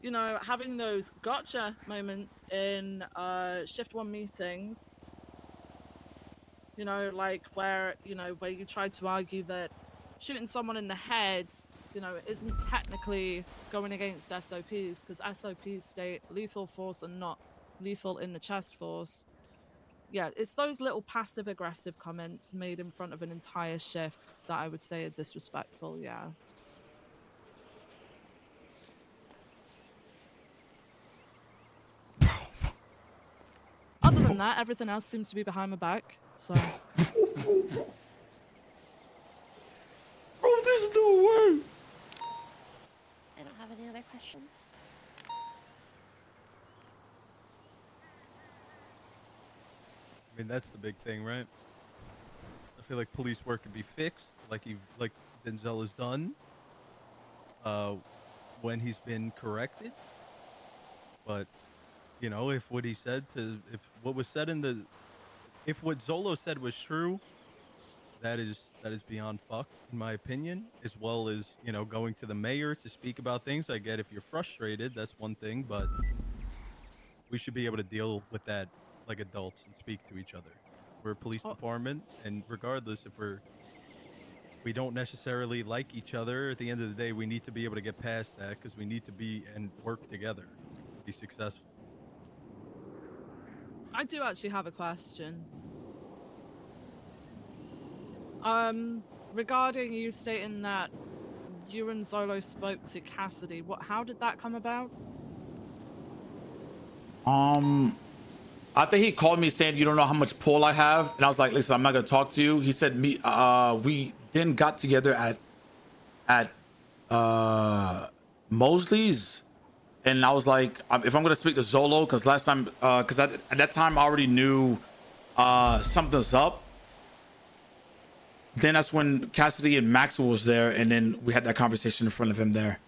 You know, having those gotcha moments in shift 1 meetings. You know, like where you try to argue that shooting someone in the head, isn't technically going against SOPs because SOPs state lethal force and not lethal in the chest force. Yeah, it's those little passive aggressive comments made in front of an entire shift that I would say are disrespectful, yeah. Other than that, everything else seems to be behind my back, so... Bro, this don't work. I don't have any other questions. I mean, that's the big thing, right? I feel like police work can be fixed, like Denzel has done, when he's been corrected. But, if what he said if what was said if what Zolo said was true, that is beyond fucked, in my opinion, as well as, going to the mayor to speak about things. I get if you're frustrated, that's one thing, but we should be able to deal with that like adults and speak to each other. We're a police department, and regardless if we don't necessarily like each other, at the end of the day, we need to be able to get past that because we need to be and work together to be successful. I do actually have a question. Regarding you stating that you and Zolo spoke to Cassidy, how did that come about? I think he called me saying, you don't know how much pull I have. And I was like, listen, I'm not going to talk to you. He said, we then got together at Mosley's. And I was like, if I'm going to speak to Zolo, because last time, because at that time I already knew something's up. Then that's when Cassidy and Maxwell was there. And then we had that conversation in front of him there.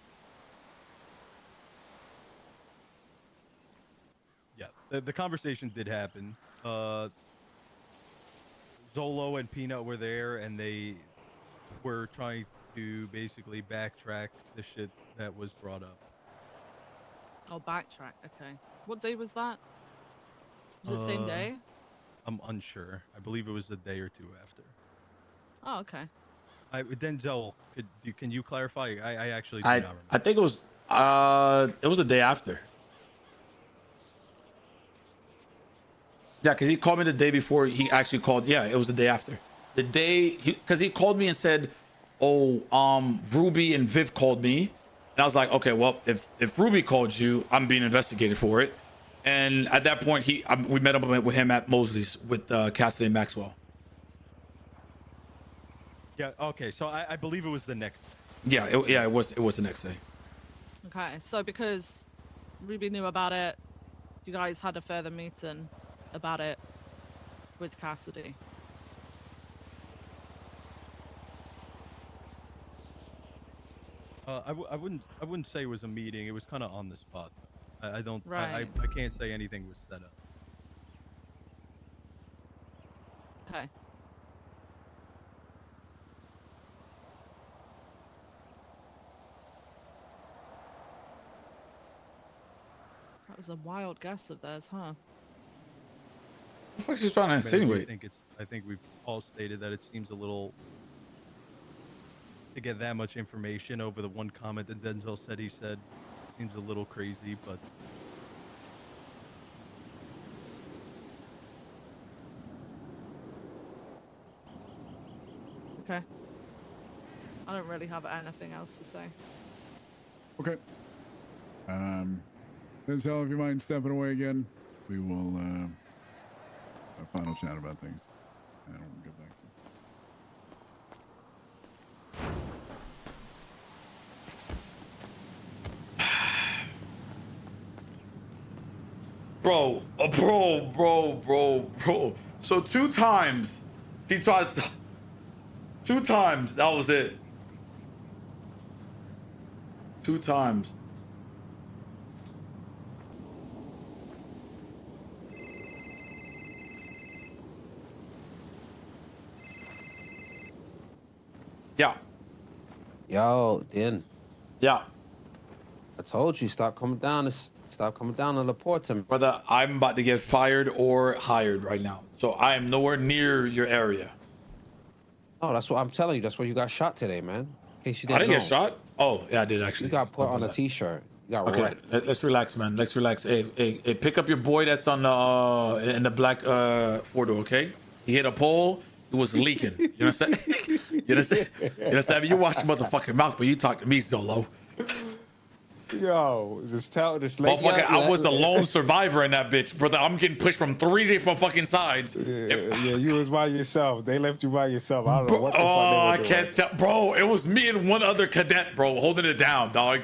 the conversation did happen. Zolo and Peanut were there, and they were trying to basically backtrack the shit that was brought up. Oh, backtrack. Okay. What day was that? Was it the same day? I'm unsure. I believe it was a day or two after. Oh, okay. Denzel, can you clarify? I actually do I not remember. I think it was a day after. Yeah, because he called me the day before he actually called. Yeah, it was the day after. The day because he called me and said, "Oh, Ruby and Viv called me," and I was like, "Okay, well, if Ruby called you, I'm being investigated for it." And at that point, we met up with him at Mosley's with Cassidy and Maxwell. Yeah. Okay. So I believe it was the next. Yeah, it was the next day. Okay. So because Ruby knew about it, you guys had a further meeting about it with Cassidy. I wouldn't say it was a meeting. It was kind of on the spot. I don't. Right. I can't say anything was set up. Okay. That was a wild guess of theirs, huh? What the fuck is she trying to insinuate? I think we've all stated that it seems a little to get that much information over the one comment that Denzel said he said seems a little crazy, but Okay. I don't really have anything else to say. Okay. Denzel, if you mind stepping away again, we will have a final chat about things. I don't get back to Bro. So 2 times she tried to, 2 times, that was it. 2 times. Yeah. Yo, Dan. Yeah. I told you stop coming down to Laporte to me. Brother, I'm about to get fired or hired right now. So I am nowhere near your area. Oh, that's what I'm telling you. That's why you got shot today, man. In case you didn't I didn't know. get shot? Oh, yeah, I did actually. You got put on a t-shirt. You got Okay, wrecked. let's relax, man. Let's relax. Hey, pick up your boy that's on the in the black 4-door, okay? He hit a pole. It was leaking. You understand? You understand? You understand? I mean, you watch your motherfucking mouth, but you talk to me, Zolo. Yo, just let Motherfucker, I was the lone survivor in that bitch, brother. I'm getting pushed from 3 different fucking sides. Yeah, you was by yourself. They left you by yourself. I don't know what the fuck they were I doing. can't tell. Bro, it was me and one other cadet, bro, holding it down, dog.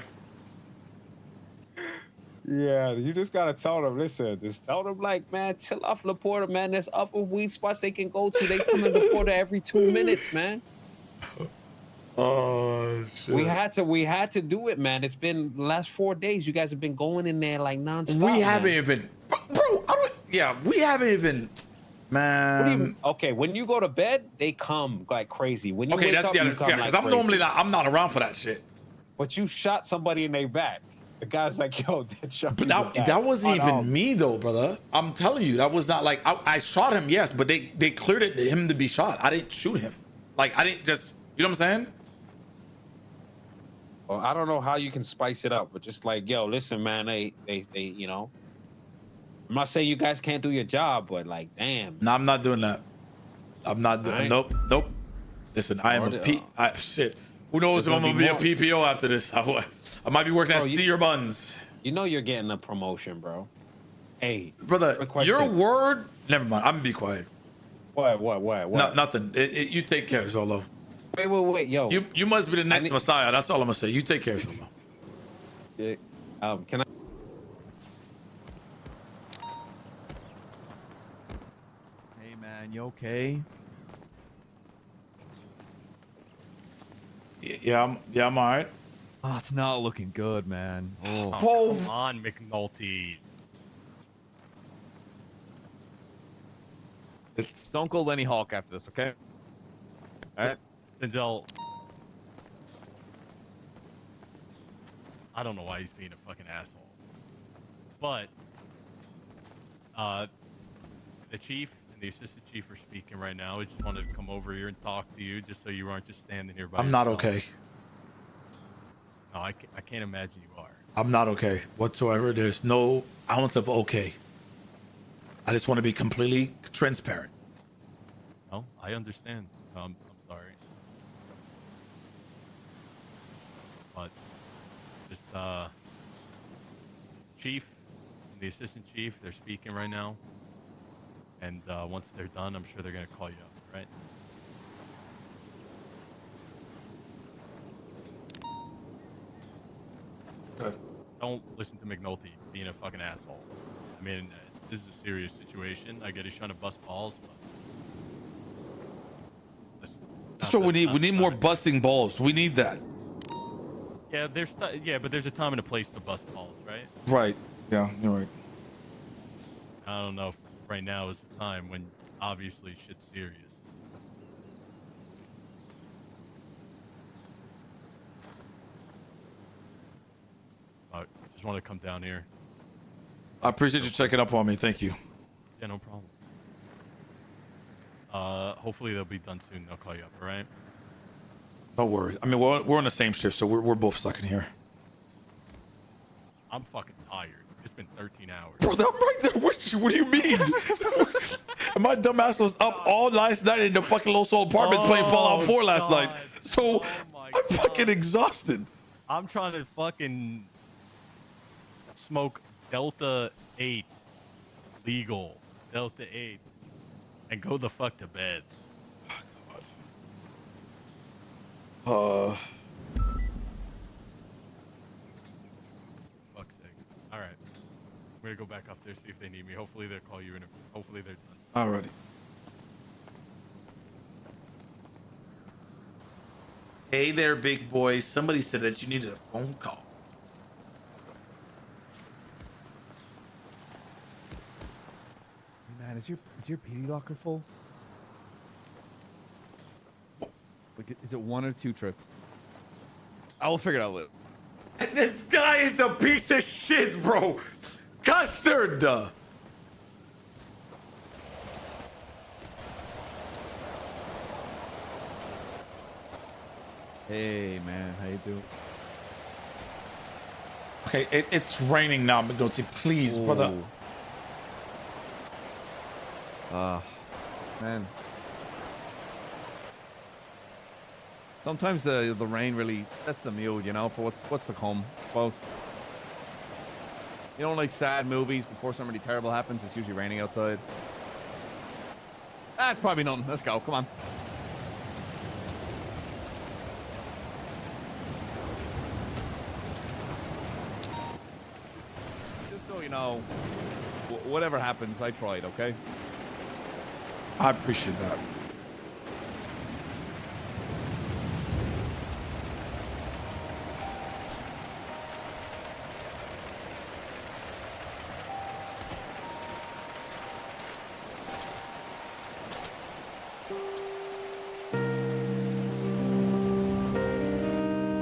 Yeah, you just gotta tell them. Listen, just tell them, like, man, chill off Laporta, man. There's upper weed spots they can go to. They come in Laporta every 2 minutes, man. Oh shit. We had to do it, man. It's been the last 4 days. You guys have been going in there like nonstop. We haven't man. even, bro. We haven't even, man. What do you mean? Okay, when you go to bed, they come like crazy. When you wake up, you come because like I'm crazy. normally not. I'm not around for that shit. But you shot somebody in their back. The guy's like, yo, that shot. But that wasn't even me though, brother. I'm telling you, that was not like I shot him, yes, but they cleared it to him to be shot. I didn't shoot him. Like I didn't just, you know what I'm saying? Well, I don't know how you can spice it up, but just like, yo, listen, man, they, you know. I'm not saying you guys can't do your job, but like, damn. No, I'm not doing that. I'm not doing. Right. Nope. Listen, I am shit. Who knows if I'm gonna be a PPO after this? I might be working at Sear Buns. You know you're getting a promotion, bro. Hey, brother, your word. Never mind. I'm gonna be quiet. What? No, nothing. You take care, Zolo. Wait, yo. You must be the next Messiah. That's all I'm gonna say. You take care, Zolo. Yeah. Can I? Hey, man, you okay? Yeah, I'm all right. Oh, it's not looking good, man. Oh, come on, McNulty. It's Don't call Lenny Hawk after this, okay? All right. Denzel. I don't know why he's being a fucking asshole. But the chief and the assistant chief are speaking right now. I just wanted to come over here and talk to you just so you aren't just standing here by I'm not yourself. okay. No, I can't imagine you are. I'm not okay whatsoever. There's no ounce of okay. I just want to be completely transparent. No, I understand. I'm sorry. But just chief and the assistant chief, they're speaking right now. And once they're done, I'm sure they're gonna call you up, right? Good. Don't listen to McNulty being a fucking asshole. I mean, this is a serious situation. I get he's trying to bust balls, but That's what we need. We need more busting balls. We need that. yeah, but there's a time and a place to bust balls, right? Right. Yeah, you're right. I don't know if right now is the time when obviously shit's serious. I just want to come down here. I appreciate you checking up on me. Thank you. Yeah, no problem. Hopefully they'll be done soon. They'll call you up, all right? Don't worry. I mean, we're on the same shift, so we're both stuck in here. I'm fucking tired. It's been 13 hours. Bro, I'm right there with you. What do you mean? And my dumbass was up all last night in the fucking Los Sol apartments playing Fallout 4 last night. So I'm fucking exhausted. I'm trying to fucking smoke Delta 8 legal. Delta 8. And go the fuck to bed. God. Fuck's sake. Alright. I'm gonna go back up there, see if they need me. Hopefully they'll call you in. Hopefully they're done. Alrighty. Hey there, big boy. Somebody said that you needed a phone call. Man, is your PD locker full? Like, is it 1 or 2 trips? I will figure it out later. This guy is a piece of shit, bro. Custard. Hey man, how you doing? Okay, it's raining now, McNulty. Please, brother. Man. Sometimes the rain really sets the mood, you know, for what's to come. Both. You know, like sad movies before something really terrible happens, it's usually raining outside. That's probably nothing. Let's go. Come on. Just so you know, whatever happens, I tried, okay? I appreciate that.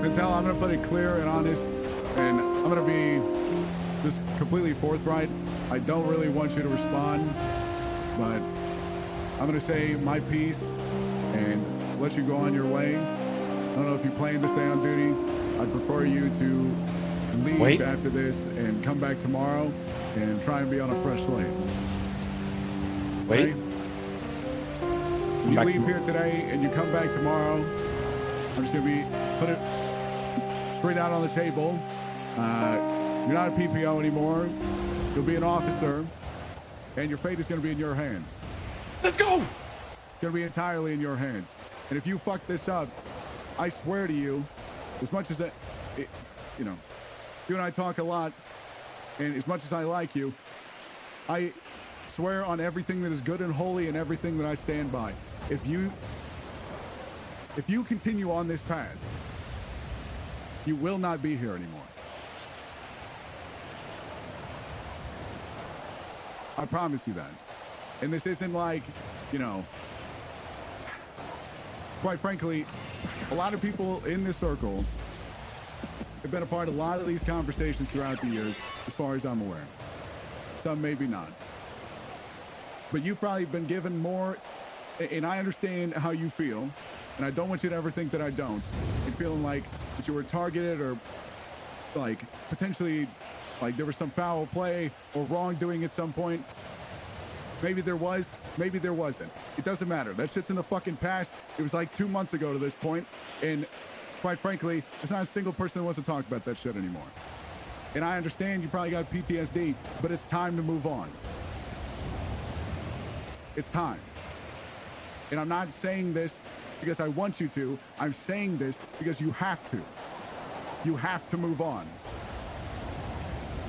Denzel, I'm going to put it clear and honest, and I'm going to be just completely forthright. I don't really want you to respond, but I'm going to say my piece and let you go on your way. I don't know if you plan to stay on duty. I'd prefer you to leave after this and come back tomorrow and try and be on a fresh slate. Wait. Okay? When you leave here today and you come back tomorrow, I'm just going to put it straight out on the table. You're not a PPO anymore. You'll be an officer, and your fate is going to be in your hands. Let's go! It's going to be entirely in your hands. And if you fuck this up, I swear to you, as much as you know, you and I talk a lot, and as much as I like you, I swear on everything that is good and holy and everything that I stand by. If you continue on this path, you will not be here anymore. I promise you that. And this isn't like, you know, quite frankly, a lot of people in this circle have been a part of a lot of these conversations throughout the years, as far as I'm aware. Some maybe not. But you've probably been given more, and I understand how you feel, and I don't want you to ever think that I don't. And feeling like that you were targeted or like potentially like there was some foul play or wrongdoing at some point. Maybe there was, maybe there wasn't. It doesn't matter. That shit's in the fucking past. It was like 2 months ago to this point, and quite frankly, there's not a single person that wants to talk about that shit anymore. And I understand you probably got PTSD, but it's time to move on. It's time. And I'm not saying this because I want you to. I'm saying this because you have to. You have to move on.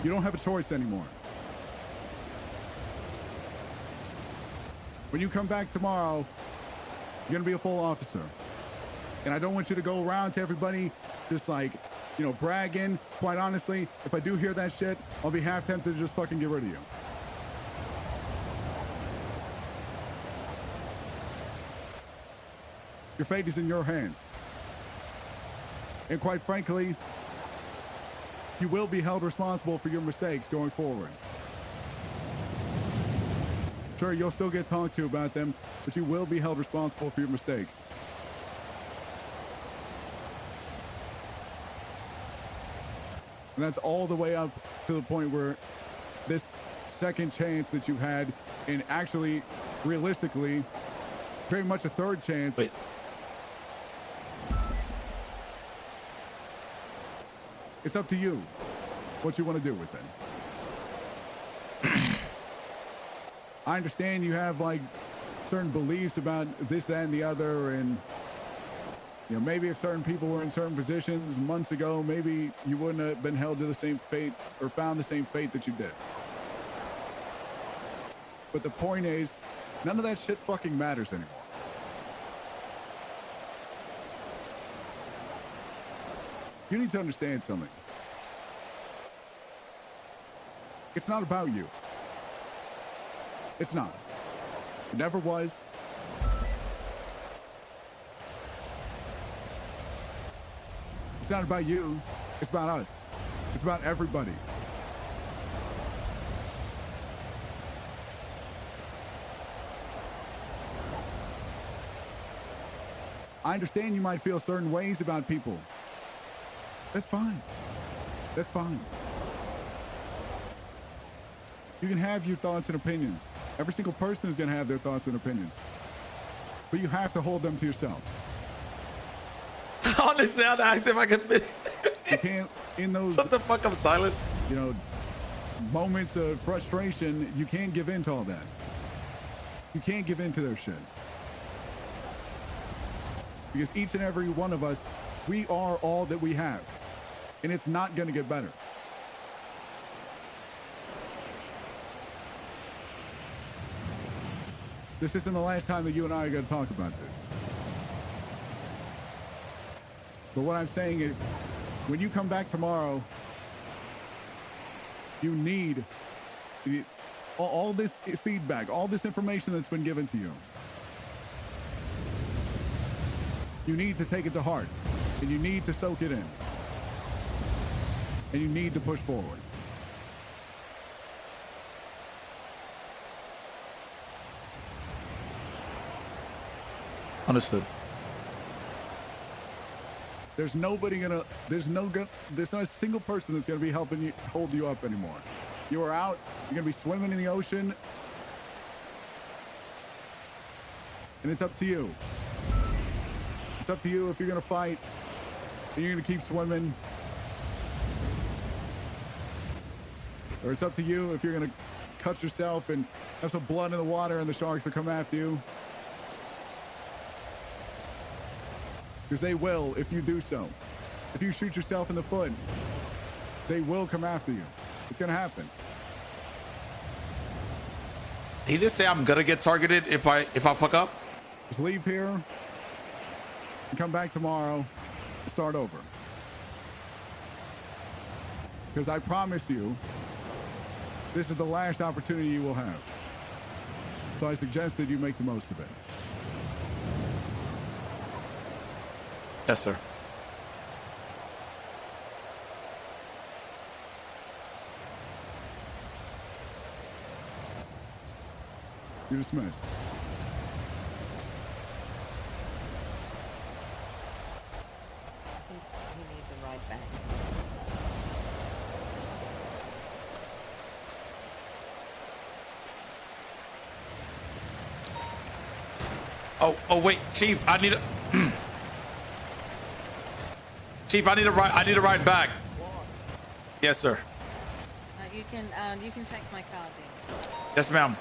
You don't have a choice anymore. When you come back tomorrow, you're gonna be a full officer. And I don't want you to go around to everybody just like, you know, bragging. Quite honestly, if I do hear that shit, I'll be half tempted to just fucking get rid of you. Your fate is in your hands. And quite frankly, you will be held responsible for your mistakes going forward. Sure, you'll still get talked to about them, but you will be held responsible for your mistakes. And that's all the way up to the point where this second chance that you had, and actually, realistically, very much a third chance. Wait. It's up to you what you want to do with it. I understand you have like certain beliefs about this, that, and the other, and you know, maybe if certain people were in certain positions months ago, maybe you wouldn't have been held to the same fate or found the same fate that you did. But the point is, none of that shit fucking matters anymore. You need to understand something. It's not about you. It's not. It never was. It's not about you. It's about us. It's about everybody. I understand you might feel certain ways about people. That's fine. That's fine. You can have your thoughts and opinions. Every single person is going to have their thoughts and opinions. But you have to hold them to yourself. Honestly, I asked if I could. You can't, in those... Shut the fuck up, silent. You know, moments of frustration, you can't give in to all that. You can't give in to their shit. Because each and every one of us, we are all that we have. And it's not going to get better. This isn't the last time that you and I are going to talk about this. But what I'm saying is, when you come back tomorrow, you need all this feedback, all this information that's been given to you. You need to take it to heart, and you need to soak it in. And you need to push forward. Understood. There's nobody gonna, there's not a single person that's gonna be helping you, hold you up anymore. You are out, you're gonna be swimming in the ocean, and it's up to you. It's up to you if you're gonna fight, and you're gonna keep swimming, or it's up to you if you're gonna cut yourself and have some blood in the water and the sharks will come after you. Because they will if you do so. If you shoot yourself in the foot, they will come after you. It's gonna happen. He just say I'm gonna get targeted if I fuck up. Just leave here and come back tomorrow and start over. Because I promise you, this is the last opportunity you will have. So I suggest that you make the most of it. Yes, sir. You're dismissed. I think he needs a ride back. Oh wait, Chief, I need a Chief, I need a ride back. Yes, sir. You can take my car, Dan. Yes, ma'am.